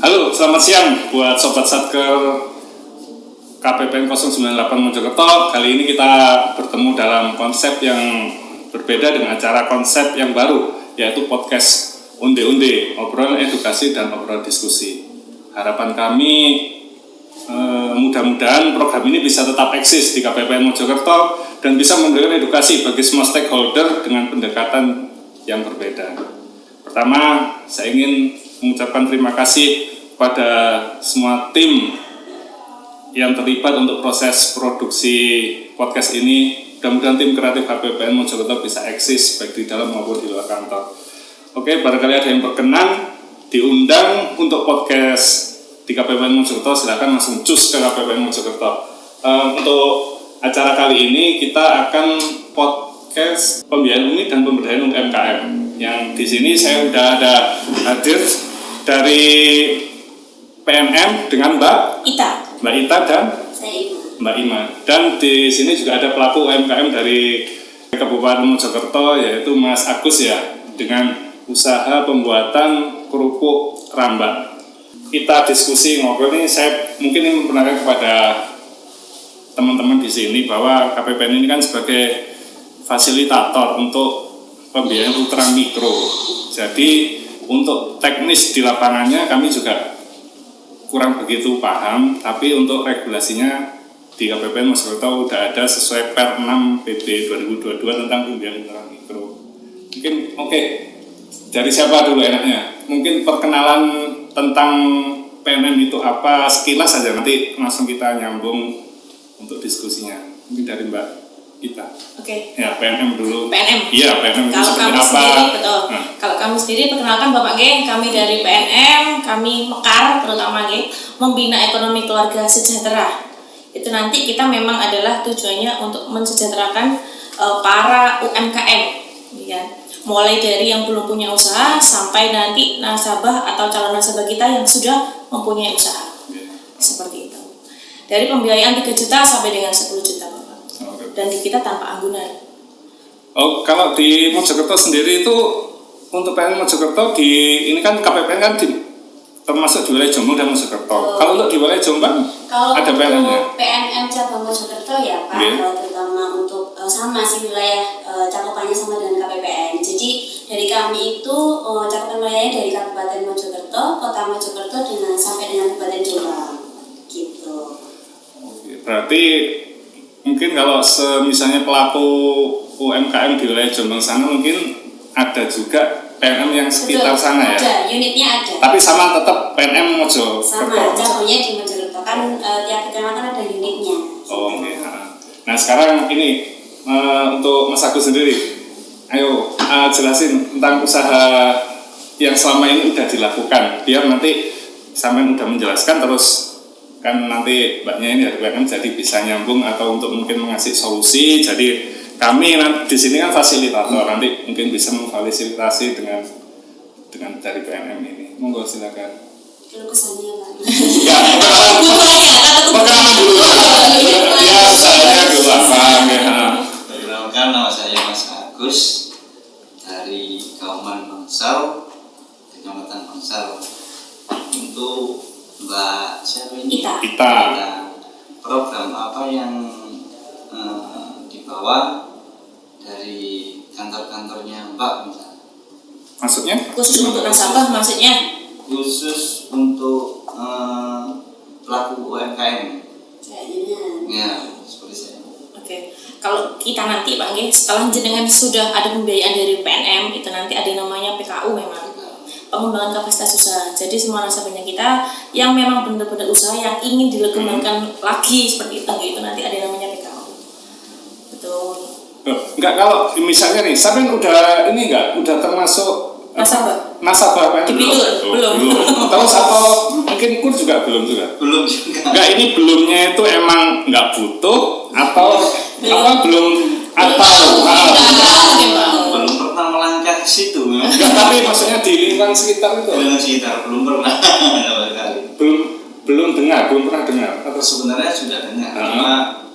Halo, selamat siang buat Sobat Satker KPPN 098 Mojokerto. Kali ini kita bertemu dalam konsep yang berbeda dengan acara konsep yang baru, yaitu podcast Unde-Unde, obrolan edukasi dan obrolan diskusi. Harapan kami mudah-mudahan program ini bisa tetap eksis di KPPN Mojokerto dan bisa memberikan edukasi bagi semua stakeholder dengan pendekatan yang berbeda. Pertama, saya ingin mengucapkan terima kasih kepada semua tim yang terlibat untuk proses produksi podcast ini. Mudah-mudahan tim kreatif KPPN Mojokerto bisa eksis baik di dalam maupun di luar kantor. Oke, barangkali ada yang berkenan diundang untuk podcast di KPPN Mojokerto, silakan langsung cus ke KPPN Mojokerto. Untuk acara kali ini kita akan podcast pembiayaan UMI dan pemberdayaan UMKM. Yang di sini saya sudah ada hadir dari PNM dengan Mbak Ita dan Mbak Ima. Dan di sini juga ada pelaku UMKM dari Kabupaten Mojokerto, yaitu Mas Agus ya, dengan usaha pembuatan kerupuk rambak. Kita diskusi ngobrol ini, saya mungkin ingin memperkenalkan kepada teman-teman di sini bahwa KPPN ini kan sebagai fasilitator untuk pembiayaan ultra mikro. Jadi untuk teknis di lapangannya kami juga kurang begitu paham, tapi untuk regulasinya di KPPN Mojokerto sudah ada sesuai Per 6 PB 2022 tentang pembiayaan ultra mikro. Mungkin dari siapa dulu enaknya? Mungkin perkenalan tentang PNM itu apa, sekilas saja, nanti langsung kita nyambung untuk diskusinya. Mungkin dari Mbak Ita. Ya, PNM dulu. Iya, PNM itu seperti apa? Sendiri, betul. Kalau kami sendiri, perkenalkan Bapak G, kami dari PNM, kami Mekar terutama G, membina ekonomi keluarga sejahtera. Itu nanti kita memang adalah tujuannya untuk mensejahterakan para UMKM, ya. Mulai dari yang belum punya usaha sampai nanti nasabah atau calon nasabah kita yang sudah mempunyai usaha. Seperti itu. Dari pembiayaan 3 juta sampai dengan 10 juta Bapak. Dan di kita tanpa anggunan. Kalau di Mojokerto sendiri itu untuk PNM Mojokerto ini kan KPPN kan termasuk di wilayah Jombang dan Mojokerto. Kalau untuk di wilayah Jombang ada PNM-nya? PNM cabang Mojokerto ya Pak, terutama untuk sama sih wilayah cakupannya sama dengan KPPN. Jadi dari kami itu cakupan wilayahnya dari Kabupaten Mojokerto, Kota Mojokerto sampai dengan Kabupaten Jombang, gitu. Berarti mungkin kalau misalnya pelaku UMKM di wilayah Jombang sana mungkin ada juga PNM yang sekitar sana ya? Ada, unitnya ada. Tapi sama tetap PNM Mojokerto? Sama, cabangnya di Mojokerto, kan tiap kecamatan ada unitnya. Nah sekarang ini untuk Mas Agus sendiri, ayo jelasin tentang usaha yang selama ini udah dilakukan, biar nanti sampean udah menjelaskan terus kan nanti mbaknya ini dari PNM jadi bisa nyambung atau untuk mungkin mengasih solusi. Jadi kami di sini kan fasilitator, nanti mungkin bisa memfasilitasi dengan dari PNM ini. Monggo silakan. Kalau kesannya Pak. Ya, perkenalan dulu. Ya, saya dulu apa? Perkenalkan, nama saya Mas Agus dari Kauman Bangsal, Kecamatan Bangsal. Untuk Mbak siapa ini? Ita. Program apa yang dibawa dari kantor-kantornya Mbak misalnya? Maksudnya? Khusus untuk nasabah maksudnya? Khusus untuk pelaku UMKM. Ya, seperti saya. Kalau kita nanti Pak G, setelah jenengan sudah ada pembiayaan dari PNM, itu nanti ada yang namanya PKU memang, pengembangan kapasitas usaha. Jadi semua nasabahnya kita yang memang benar-benar usaha yang ingin dikembangkan lagi seperti itu nanti ada yang namanya PKU. Betul. Enggak, kalau misalnya nih, sampai udah termasuk nasabah apa? Belum. Terus atau mungkin kur juga belum juga? Belum juga. Enggak, ini belumnya itu emang enggak butuh atau belum pernah melangkah ke situ. Enggak, tapi maksudnya di lingkungan sekitar itu. Lingkungan sekitar belum pernah. belum pernah dengar atau sebenarnya sudah dengar, cuma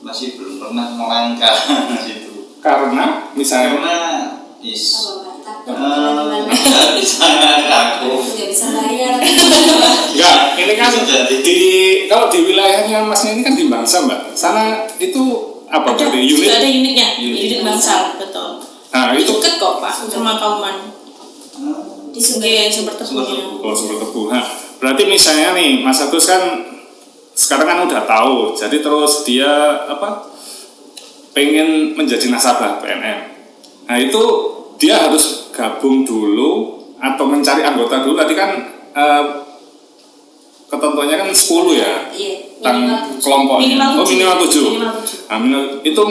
masih belum pernah melangkah ke situ. Karena Bisa bayar. kan kalau di wilayahnya Masnya ini kan di Bangsal Mbak. Sana itu apa ada berarti unit? ada unitnya, unit Bangsal, betul. Nah, itu dekat kok Pak sama Kauman. Di Sumber Tebu. Oh, Sumber Tebu. Nah, berarti misalnya nih Mas Agus kan sekarang kan udah tahu, jadi terus dia pengen menjadi nasabah PNM. Nah itu dia harus gabung dulu atau mencari anggota dulu. Tadi kan ketentuannya kan 10 ya. Iya. Kelompoknya. Minimal 7. Nah, itu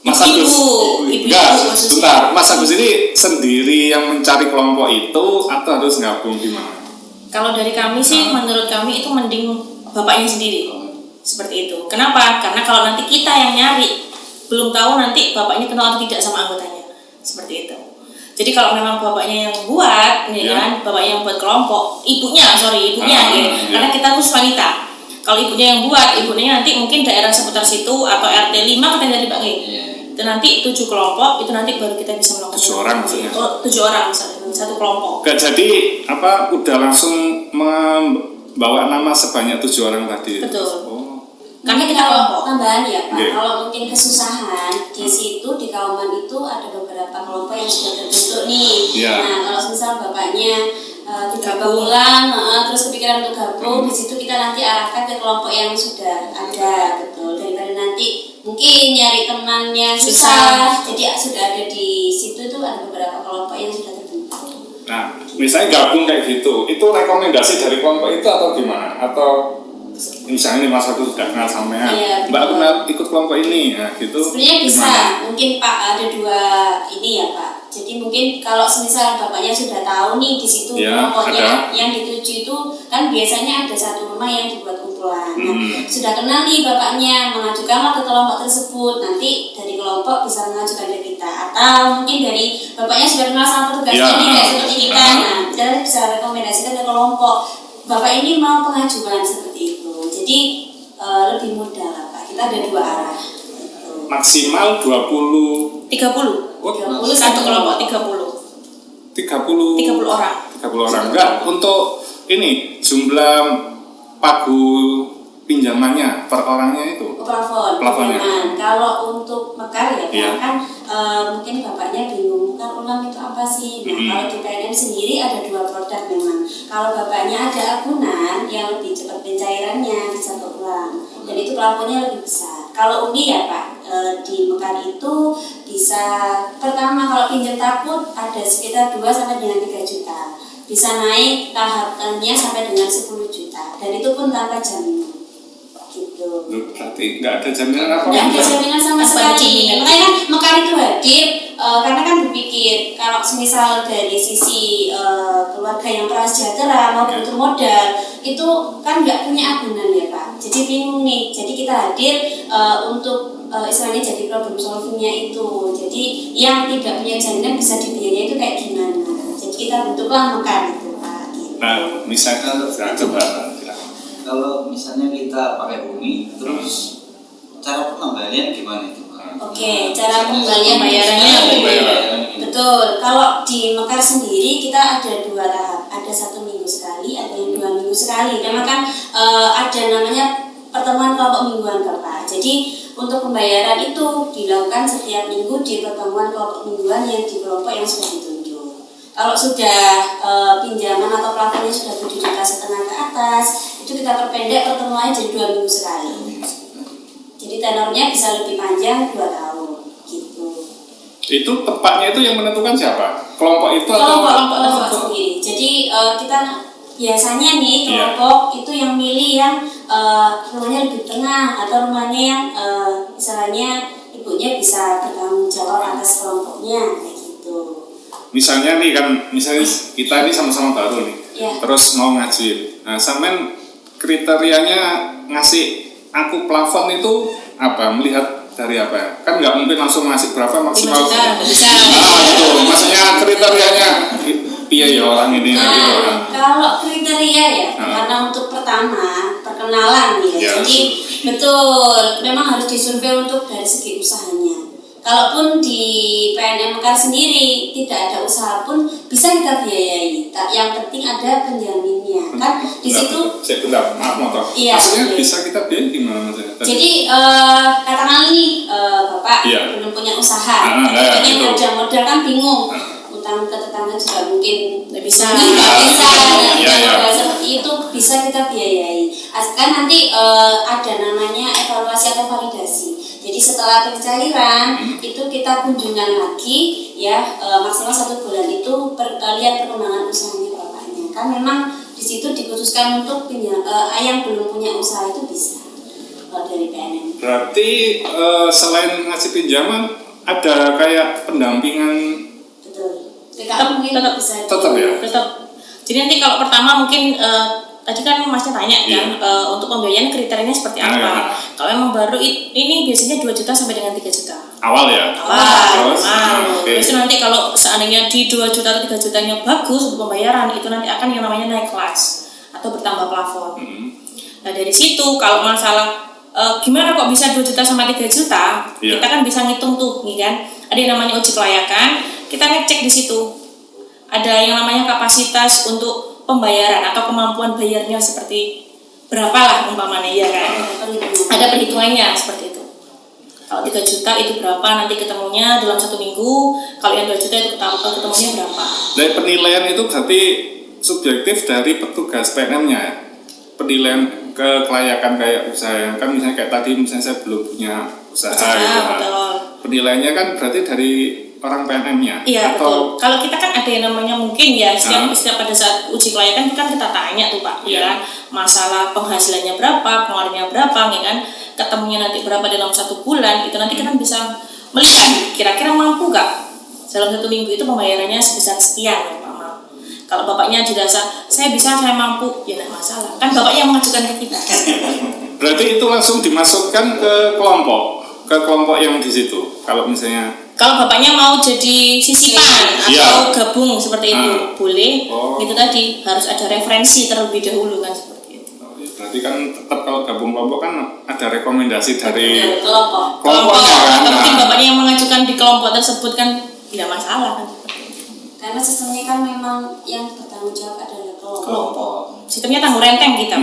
Mas Agus. Enggak, bentar. Mas Agus ini sendiri yang mencari kelompok itu atau harus gabung gimana? Kalau dari kami sih, menurut kami itu mending bapaknya sendiri. Seperti itu. Kenapa? Karena kalau nanti kita yang nyari, belum tahu nanti bapaknya kenal atau tidak sama anggotanya. Seperti itu. Jadi kalau memang bapaknya yang buat, kan, bapaknya yang buat kelompok, ibunya, karena kita khusus wanita. Kalau ibunya yang buat, ibunya nanti mungkin daerah seputar situ atau RT 5 katanya dari Pak G. Itu nanti 7 kelompok, itu nanti baru kita bisa melakukan 7 orang maksudnya. 7 orang misalnya, satu kelompok. Gak jadi udah langsung membawa nama sebanyak 7 orang tadi. Betul. Karena kita kelompok tambahan ya Pak, kalau mungkin kesusahan di situ di Kauman itu ada beberapa kelompok yang sudah terbentuk nih. Nah kalau misal bapaknya tidak pulang, terus kepikiran untuk gabung, di situ kita nanti arahkan ke kelompok yang sudah ada, betul. Daripada nanti mungkin nyari temannya susah, jadi sudah ada di situ tuh ada beberapa kelompok yang sudah terbentuk. Nah, misalnya gabung kayak gitu, itu rekomendasi dari kelompok itu atau gimana? Atau misalnya nih Mas Agus sudah kenal sama Mbak aku ikut kelompok ini, nah gitu. Sebenarnya bisa, mungkin Pak ada 2 ini ya Pak. Jadi mungkin kalau semisal bapaknya sudah tahu nih di situ kelompoknya yang dituju itu kan biasanya ada satu rumah yang dibuat kumpulan. Nah, sudah kenal nih bapaknya, mengajukanlah ke kelompok tersebut. Nanti dari kelompok bisa mengajukan ke kita, atau mungkin dari bapaknya sudah kenal sama petugas ini kayak seperti kita. Nah, kita bisa rekomendasikan ke kelompok. Bapak ini mau pengajuan seperti itu. Jadi lebih mudah lah Pak. Kita ada 2 arah. Maksimal 30 satu kelompok 30 orang. 30 orang. Enggak, untuk ini jumlah pagu pinjamannya per orangnya itu. Plafonnya. Kalau untuk mekar ya kan mungkin bapaknya bingung mekar ulang itu apa sih. Nah, kalau di PNM sendiri ada 2 produk memang. Kalau bapaknya ada agunan yang lebih cepat pencairannya bisa ke ulang. Dan itu plafonnya lebih besar. Kalau undi ya Pak, di Mekar itu bisa pertama kalau pinjam takut ada sekitar 2 sampai dengan 3 juta. Bisa naik tahapannya sampai dengan 10 juta. Dan itu pun tanpa jaminan. Gitu. Berarti nggak ada jaminan apa? Nggak ada jaminan sama sekali. Makanya Mekar itu hadir karena kan berpikir kalau misal dari sisi keluarga yang prasejahtera mau butuh modal itu kan nggak punya agunan ya Pak. Jadi bingung nih. Jadi kita hadir untuk istilahnya jadi problem solvingnya itu. Jadi yang tidak punya jaminan bisa dibiayai itu kayak gimana. Jadi kita bentuklah Mekar itu Pak. Gitu. Nah, misalkan coba. Kalau misalnya kita pakai bumi, terus cara pengembalian gimana itu? Oke, cara pembayarannya betul. Kalau di Mekar sendiri kita ada 2 tahap, ada 1 minggu sekali, ada yang 2 minggu sekali. Karena kan ada namanya pertemuan kelompok mingguan Bapak. Jadi untuk pembayaran itu dilakukan setiap minggu di pertemuan kelompok mingguan yang di kelompok yang sudah ditunjuk. Kalau sudah pinjaman atau plafonnya sudah 7,5 juta ke atas, itu kita perpendek pertemuannya jadi 2 minggu sekali. Jadi tenornya bisa lebih panjang 2 tahun gitu. Itu tepatnya itu yang menentukan siapa? Kelompok itu kelompok sendiri. Jadi kita biasanya nih kelompok itu yang milih yang rumahnya lebih tengah atau rumahnya yang misalnya ibunya bisa bertanggung jawab atas kelompoknya kayak gitu. Misalnya nih kan, misalnya kita ini sama-sama baru nih, terus mau ngajuin. Nah, sampean kriterianya ngasih aku plafon itu apa? Melihat dari apa? Kan nggak mungkin langsung ngasih berapa maksimal. Betul. Maksudnya kriterianya ya orang ini. Kalau kriteria ya, karena untuk pertama perkenalan ya. Jadi betul, memang harus disurvei untuk dari segi usahanya. Kalaupun di PNM Mekar sendiri tidak ada usaha pun bisa kita biayai. Yang penting ada penjaminnya. Kan di situ. Bentar, maaf motor. Iya, maksudnya bisa kita biayai gimana maksudnya? Jadi katakanlah nih Bapak belum punya usaha, pengen ada modal kan bingung. Utang ke tetangga juga mungkin nggak bisa. Seperti itu bisa kita biayai. Kan nanti ada namanya evaluasi atau validasi. Jadi setelah pencairan itu kita kunjungan lagi ya maksimal 1 bulan itu lihat perkembangan usahanya bapaknya. Kan memang di situ dikhususkan untuk yang belum punya usaha itu bisa dari PNM. Berarti selain ngasih pinjaman ada kayak pendampingan. Betul. Tetap bisa. Tetap ya. Tetap. Jadi nanti kalau pertama mungkin tadi kan Masnya tanya kan untuk pembiayaan kriterianya seperti apa. Kalau emang baru ini biasanya 2 juta sampai dengan 3 juta. Awal ya? Awal. Terus nanti kalau seandainya di 2 juta atau 3 jutanya bagus untuk pembayaran, itu nanti akan yang namanya naik kelas atau bertambah plafon. Nah dari situ kalau masalah gimana kok bisa 2 juta sama 3 juta, kita kan bisa ngitung tuh nih kan. Ada yang namanya uji kelayakan, kita ngecek di situ. Ada yang namanya kapasitas untuk pembayaran atau kemampuan bayarnya seperti berapa lah umpamanya ya kan. Ada perhitungannya seperti itu. Kalau 3 juta itu berapa nanti ketemunya dalam 1 minggu, kalau yang 2 juta itu ketemunya berapa. Dari penilaian itu berarti subjektif dari petugas PNM-nya. Penilaian kelayakan kayak usaha kan misalnya kayak tadi misalnya saya belum punya usaha gitu. Penilaiannya kan berarti dari orang PNM-nya. Iya betul. Kalau kita kan ada yang namanya mungkin ya setiap pada saat uji kelayakan kan kita tanya tuh Pak, ya kan masalah penghasilannya berapa, pengeluarannya berapa, ya kan ketemunya nanti berapa dalam 1 bulan itu nanti kita bisa melihat kira-kira mampu gak dalam 1 minggu itu pembayarannya sebesar sekian Pak. Kalau bapaknya dirasa saya bisa, saya mampu, ya tidak masalah. Kan bapaknya yang mengajukan ke kita. Berarti itu langsung dimasukkan ke kelompok yang di situ. Kalau misalnya bapaknya mau jadi sisipan atau gabung seperti itu, boleh. Itu tadi harus ada referensi terlebih dahulu kan seperti itu. Berarti kan tetap kalau gabung kelompok kan ada rekomendasi dari kelompoknya kan. Mungkin bapaknya yang mengajukan di kelompok tersebut kan tidak masalah kan. Karena sistemnya kan memang yang bertanggung jawab adalah kelompok. Sistemnya tanggung renteng kita.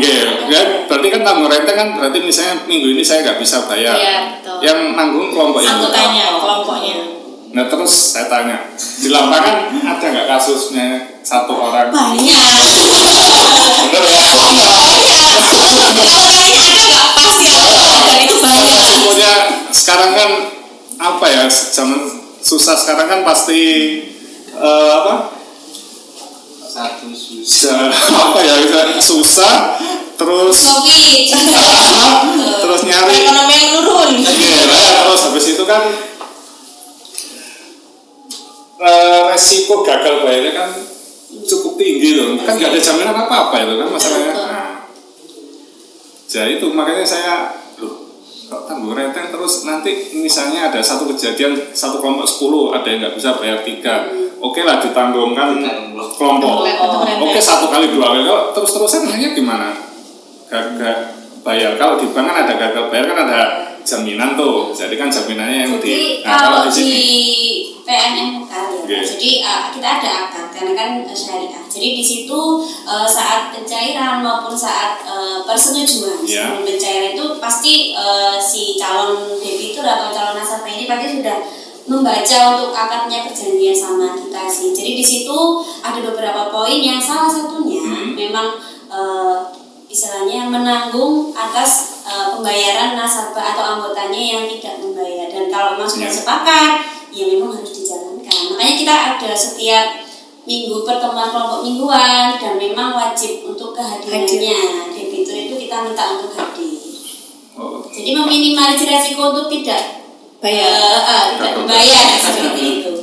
Berarti kan tanggung renteng kan berarti misalnya minggu ini saya nggak bisa bayar. Iya, betul. Yang nanggung kelompok itu. Anggotanya, kelompoknya. Nah terus saya tanya, di lapangan ada nggak kasusnya 1 orang? Banyak. Bener ya? Itu banyak. Semuanya sekarang kan apa ya, zaman susah sekarang kan pasti satu susah susah terus COVID terus nyari ekonomi yang menurun. Terus habis itu kan resiko gagal bayarnya kan cukup tinggi loh, kan nggak ada jaminan apa-apa itu kan masalahnya. Jadi itu makanya saya kok tanggung renteng terus nanti misalnya ada satu kejadian 1 kelompok 10 ada yang nggak bisa bayar 3, oke lah ditanggungkan kelompok. Oke 1 kali 2 kali, kalau terus-terusan hanya gimana? Gagal bayar. Kalau di bank kan ada gagal bayar kan ada jaminan tuh, jadi kan jaminannya yang jadi kalau di PNM Mekar ya. Jadi kita ada akad karena kan syariah. Jadi di situ saat pencairan maupun saat persetujuan sebelum pencairan itu pasti si calon debitur atau calon nasabah ini pasti sudah membaca untuk akadnya perjanjian sama kita sih. Jadi di situ ada beberapa poin yang salah satunya memang istilahnya menanggung atas pembayaran nasabah atau anggotanya yang tidak membayar, dan kalau memang sudah sepakat ya memang harus dijalankan. Makanya kita ada setiap minggu pertemuan kelompok mingguan dan memang wajib untuk kehadirannya debitur itu kita minta untuk hadir. Jadi meminimalisir resiko untuk tidak bayar seperti itu.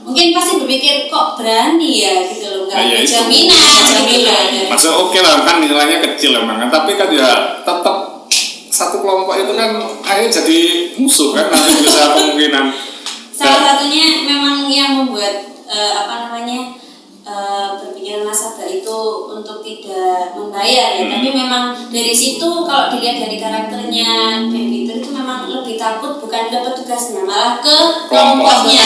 Mungkin pasti berpikir kok berani ya gitu loh, nggak ada jaminan. Maksudnya oke lah kan nilainya kecil emang kan, tapi kan ya tetap satu kelompok itu kan akhirnya jadi musuh kan, nanti bisa kemungkinan. Salah satunya memang yang membuat berpikir nasabah itu untuk tidak membayar ya, tapi memang dari situ kalau dilihat dari karakternya debitur itu memang lebih takut bukan ke petugasnya, malah ke kelompoknya.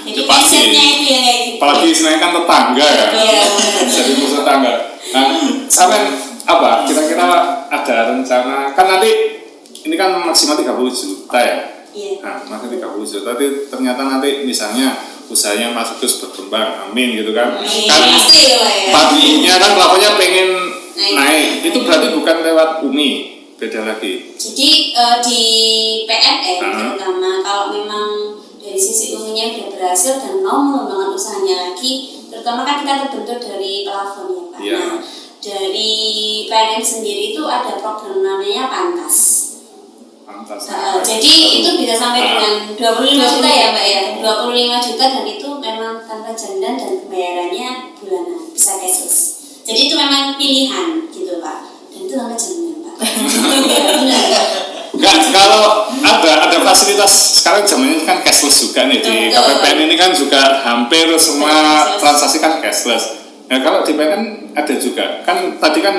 Jadi konsepnya itu yang kayak gitu. Apalagi istilahnya kan tetangga ya. Iya. Jadi musuh tetangga. Nah, sampai apa? Kira-kira ada rencana kan nanti ini kan maksimal 30 juta ya. Iya. Nah, masih 30 juta. Tapi ternyata nanti misalnya usahanya Mas Agus berkembang, amin gitu kan. Kan Pasti lah ya. tadinya kan pelakunya pengen naik. Itu berarti bukan lewat UMI, beda lagi. Jadi di PNM terutama kalau memang dari sisi umumnya sudah berhasil dan mau mengembangkan usahanya lagi, terutama kan kita terbentuk dari plafon ya Pak. Yeah. Nah, dari PNM sendiri itu ada program namanya Pantas. Jadi itu bisa sampai dengan 25 juta ya Mbak ya, 25 juta dan itu memang tanpa jaminan dan pembayarannya bulanan, bisa cashless. Jadi itu memang pilihan gitu Pak, dan itu tanpa jaminan Pak. Benar. Enggak, kalau ada fasilitas sekarang zamannya kan cashless juga nih di KPPN ini kan juga hampir semua transaksi kan cashless. Nah kalau di PNN ada juga kan tadi kan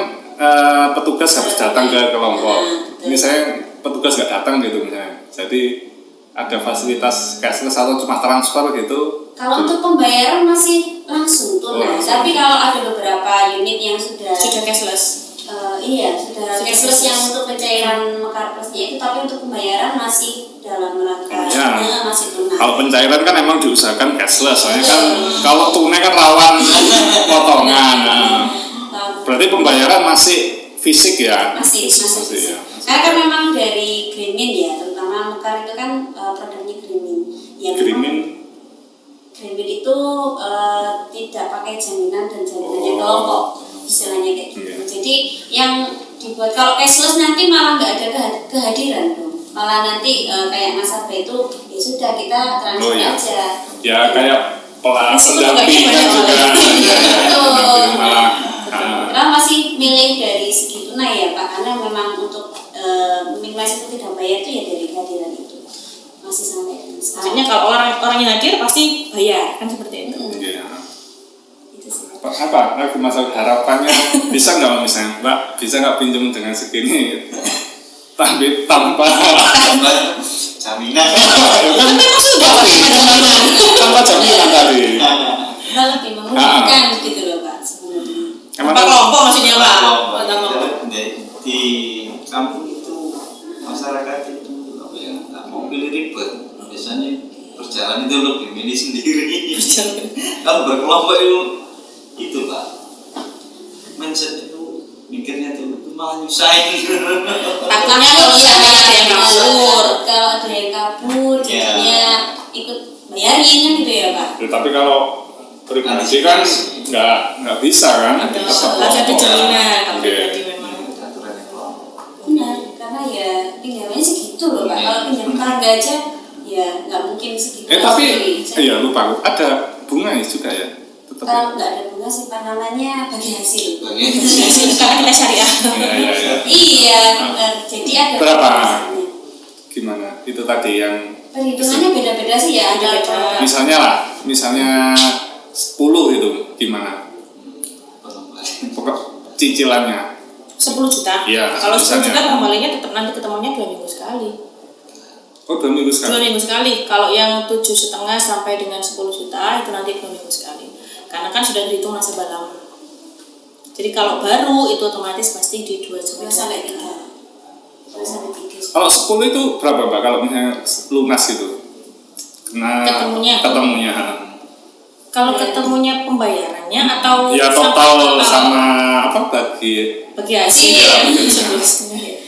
petugas harus datang ke kelompok. Ini saya petugas nggak datang gitu misalnya. Jadi ada fasilitas cashless atau cuma transfer gitu. Kalau untuk pembayaran masih langsung tunai, tapi kalau ada beberapa unit yang sudah cashless. Iya, sudah cashless yang untuk pencairan Mekar Plusnya itu, tapi untuk pembayaran masih dalam rangka masih tunai. Kalau pencairan kan emang diusahakan cashless, soalnya kan kalau tunai kan rawan potongan. Berarti pembayaran masih fisik ya? Masih fisik. Ya. Karena kan memang dari Greenmin ya, terutama Mekar itu kan produknya Greenmin. Greenmin itu tidak pakai jaminan dan jaminannya kelompok. Istilahnya kayak gitu. Jadi yang dibuat kalau cashless nanti malah nggak ada kehadiran dong. Malah nanti kayak nasabah itu ya sudah kita transfer aja. Ya kayak pendamping kan juga. Kita masih milih dari segi tunai ya Pak, karena memang untuk minimalisasi tidak bayar itu ya dari kehadiran itu masih sampai sekarang. Maksudnya kalau orang yang hadir pasti bayar kan seperti itu. Apa lagi masalah harapannya bisa nggak misalnya Mbak bisa nggak pinjam dengan segini tapi tanpa jaminan Tapi aku sudah punya jaminan. tanpa jaminan tadi Lebih memudahkan gitu loh Pak sebenarnya. Tanpa kelompok maksudnya Pak. Di kampung itu masyarakat itu apa ya nggak mau pilih ribet, biasanya berjalan itu lebih milih sendiri. Kalau berkelompok itu Pak, mindset itu mikirnya itu malah nyusahin. Takutnya kalau misalnya ada yang kabur, jadinya ikut bayarin kan gitu ya Pak. Tapi kalau pribadi kan nggak bisa kan? Harus ada jaminan kalau pribadi memang. Benar, karena ya pinjamannya segitu loh Pak. Kalau pinjam tangga aja ya nggak mungkin segitu. Tapi iya lupa ada bunga juga ya. Kalau nggak ada bunga simpanannya bagi hasil. Karena kita syariah. Iya, jadi ada berapa? Gimana? Itu tadi yang perhitungannya beda-beda sih ya. Ada misalnya 10 itu gimana? Pokok cicilannya 10 juta. Iya. Kalau 10 juta kembalinya tetap nanti ketemunya 2 minggu sekali. Oh 2 minggu sekali. 2 minggu sekali. Kalau yang 7,5 sampai dengan 10 juta itu nanti 2 minggu sekali. Karena kan sudah dihitung nasabah lama. Jadi kalau baru itu otomatis pasti di 2 sampai 3. Kalau 10 itu berapa Pak? Kalau misalnya lunas gitu? Ketemunya. Kalau Ya. ketemunya pembayarannya atau ya total sama apa bagi hasil ya, 11,5 ya.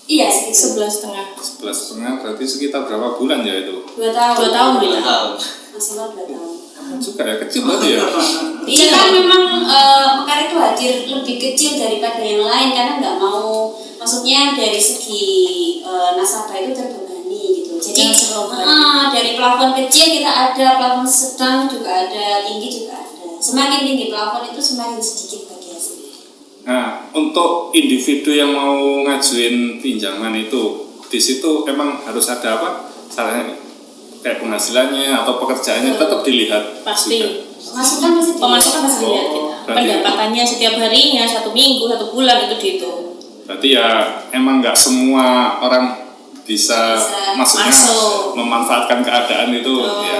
Iya sih 11,5. 11,5 berarti sekitar berapa bulan ya itu? 2 tahun. 2 tahun bila. Maksimal 2 tahun. Juga ya kecil berarti ya. Iya kan memang Mekar itu hadir lebih kecil daripada yang lain karena nggak mau, maksudnya dari segi nasabah itu terbebani gitu. Jadi dari plafon kecil kita ada, plafon sedang juga ada, tinggi juga ada. Semakin tinggi plafon itu semakin sedikit bagi hasil. Nah untuk individu yang mau ngajuin pinjaman itu di situ emang harus ada apa? Caranya kayak penghasilannya atau pekerjaannya tetap dilihat. Pasti. Pemasukan pasti dilihat kita. Pendapatannya setiap harinya, 1 minggu, 1 bulan itu dihitung. Berarti ya emang nggak semua orang bisa maksudnya masuk. memanfaatkan keadaan itu ya.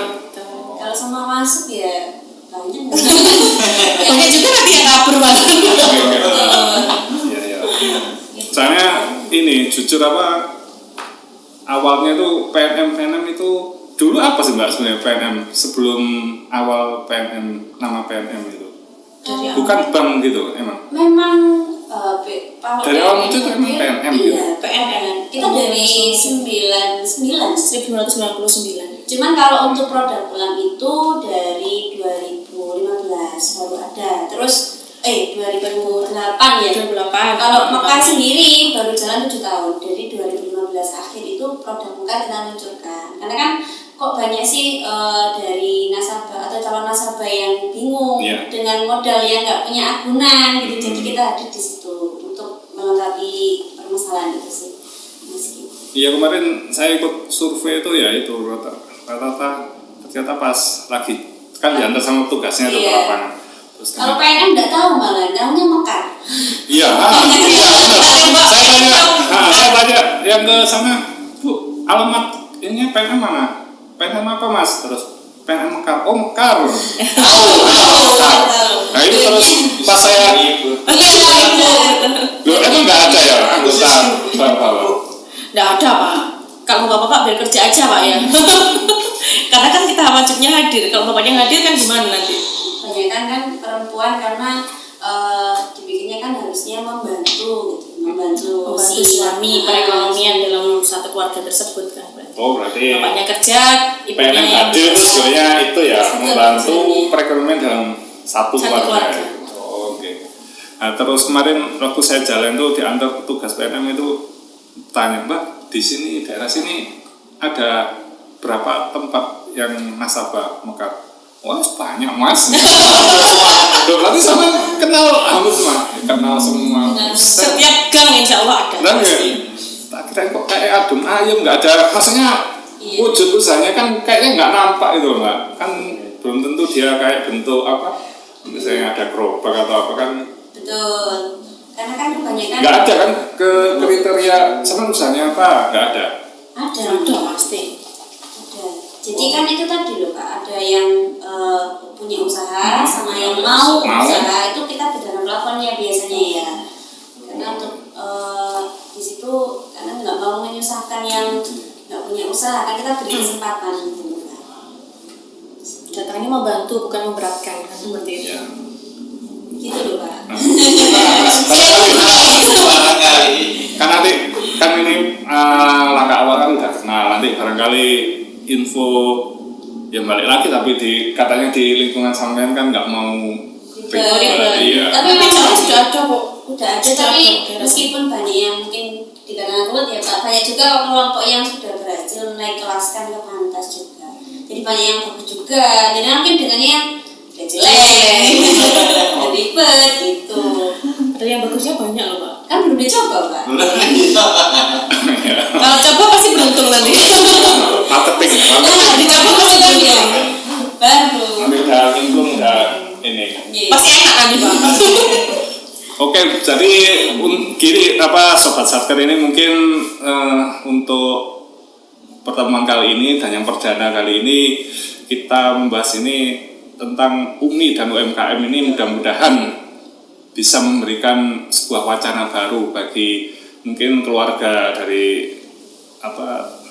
Kalau semua masuk ya banyak. Banyak juga nanti yang kabur malah. Ya. Soalnya ini jujur awalnya tuh PNM itu dulu apa sih Mbak sebenarnya PNM sebelum awal PNM, nama PNM itu? Bukan bank gitu emang? Memang dari awal itu emang PNM gitu? Iya, PNM. Kita dari 1999. Cuman kalau untuk produk pulang itu dari 2015 baru ada. Terus 2008 ya. 2008. Kalau Mekar sendiri baru jalan 7 tahun. Dari 2015 akhir itu produk Mekar kita luncurkan. Karena kan kok banyak sih dari nasabah atau calon nasabah yang bingung dengan modal yang nggak punya agunan gitu. Jadi kita hadir di situ untuk melengkapi permasalahan itu sih. Iya, kemarin saya ikut survei itu ya itu rata-rata ternyata pas lagi kan diantar sama tugasnya tuh ke lapangan. Kalau PNM nggak tahu malah, namanya Mekar. Iya, saya tanya yang ke sana, Bu, alamat ini PNM mana? PNM apa Mas? Terus PNM Mekar. Oh Mekar. Nah itu terus pas saya emang nggak ada ya anggota bapak-bapak? Nggak ada Pak. Kalau bapak-bapak biar kerja aja Pak ya. Karena kan kita wajibnya hadir. Kalau bapaknya hadir kan gimana nanti? Kebanyakan kan perempuan karena dibikinnya kan harusnya membantu suami perekonomian dalam satu keluarga tersebut kan. Oh berarti bapaknya kerja, ibunya PNM hadir terus sebenarnya itu ya membantu perekonomian dalam satu keluarga. Oh, oke. Nah terus kemarin waktu saya jalan tuh diantar petugas PNM itu tanya Mbak di sini daerah sini ada berapa tempat yang nasabah Mekar? Wah banyak Mas. Berarti sama kenal hampir semua, kenal semua. Setiap gang insya Allah ada. Dan ya, tak kira kok kayak adem ayam nggak ada, maksudnya wujud usahanya kan kayaknya nggak nampak itu Mbak. Kan belum tentu dia kayak bentuk apa, misalnya ada gerobak atau apa kan. Betul. Karena kan kebanyakan nggak ada kan ke kriteria sama usahanya apa nggak ada. Ada pasti. Jadi kan itu tadi loh Kak, ada yang punya usaha sama yang mau usaha itu kita beda plafonnya biasanya ya. Karena untuk di situ karena nggak mau menyusahkan yang nggak punya usaha kan kita beri kesempatan gitu. Datangnya mau bantu bukan memberatkan kan seperti itu. Gitu loh Pak. Kan nanti kan ini langkah awal kan udah kenal, nanti barangkali info ya balik lagi tapi katanya di lingkungan sampean kan nggak mau ribet. Iya. Tapi memang sudah ada kok. Udah ada tapi ada. Meskipun banyak yang mungkin dikarenakan kulit ya Pak, banyak juga kelompok yang sudah berhasil naik kelaskan ke pantas juga. Jadi banyak yang bagus juga. Jadi mungkin dengannya yang udah jelek, ribet gitu. Ada yang bagusnya banyak loh Pak. Kan belum dicoba Pak. Kalau coba pasti beruntung nanti. Marketing. Dicoba pasti beruntung. Baru. Nanti udah nyemplung udah ini. Pasti enak nanti Pak. Oke, jadi gini apa Sobat Satker ini mungkin untuk pertemuan kali ini dan yang perdana kali ini kita membahas ini tentang UMI dan UMKM ini mudah-mudahan bisa memberikan sebuah wacana baru bagi mungkin keluarga dari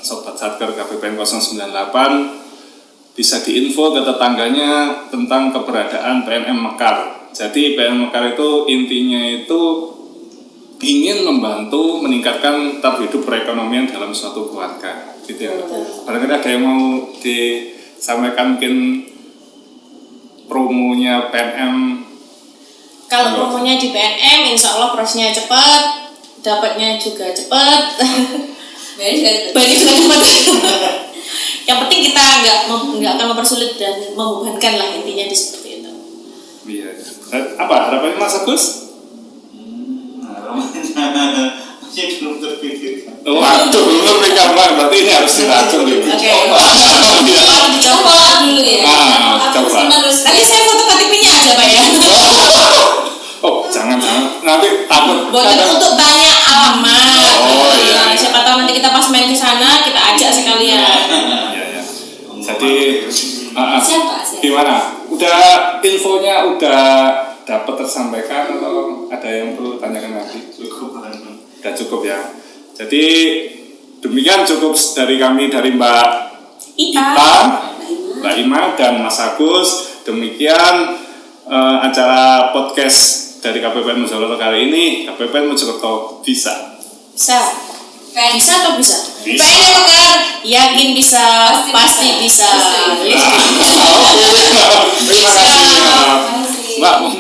Sobat Satker KPPN 098 bisa diinfo ke tetangganya tentang keberadaan PNM Mekar. Jadi PNM Mekar itu intinya itu ingin membantu meningkatkan taraf hidup perekonomian dalam suatu keluarga. Gitu ya. Barangkali ada yang mau disampaikan mungkin promonya PNM. Kalau promonya di PNM, insya Allah prosesnya cepat, dapatnya juga cepat, bayar juga cepat. Yang penting kita nggak akan mempersulit dan membebankan lah intinya di seperti itu. Iya. Apa harapannya Mas Agus? Harapannya masih belum terpikirkan. Waduh, belum terpikirkan berarti ini harus diracun gitu. Oke. Dicoba dulu ya. Coba. Nanti saya foto KTP-nya aja Pak ya. Oh, jangan nanti takut. Bukan untuk banyak alamat. Oh iya. Siapa tahu nanti kita pas main ke sana kita ajak sekalian. Ya. Jadi Siapa? gimana? Udah infonya udah dapat tersampaikan atau ada yang perlu tanyakan lagi? Udah cukup ya. Jadi demikian cukup dari kami, dari Mbak Ita, Mbak Ima dan Mas Agus. Demikian acara podcast dari KPPN Mojokerto kali ini. KPPN Mojokerto bisa. Bisa atau bisa? Bisa. PNM Mekar yakin bisa, pasti bisa. Oke. Terima kasih. Mbak.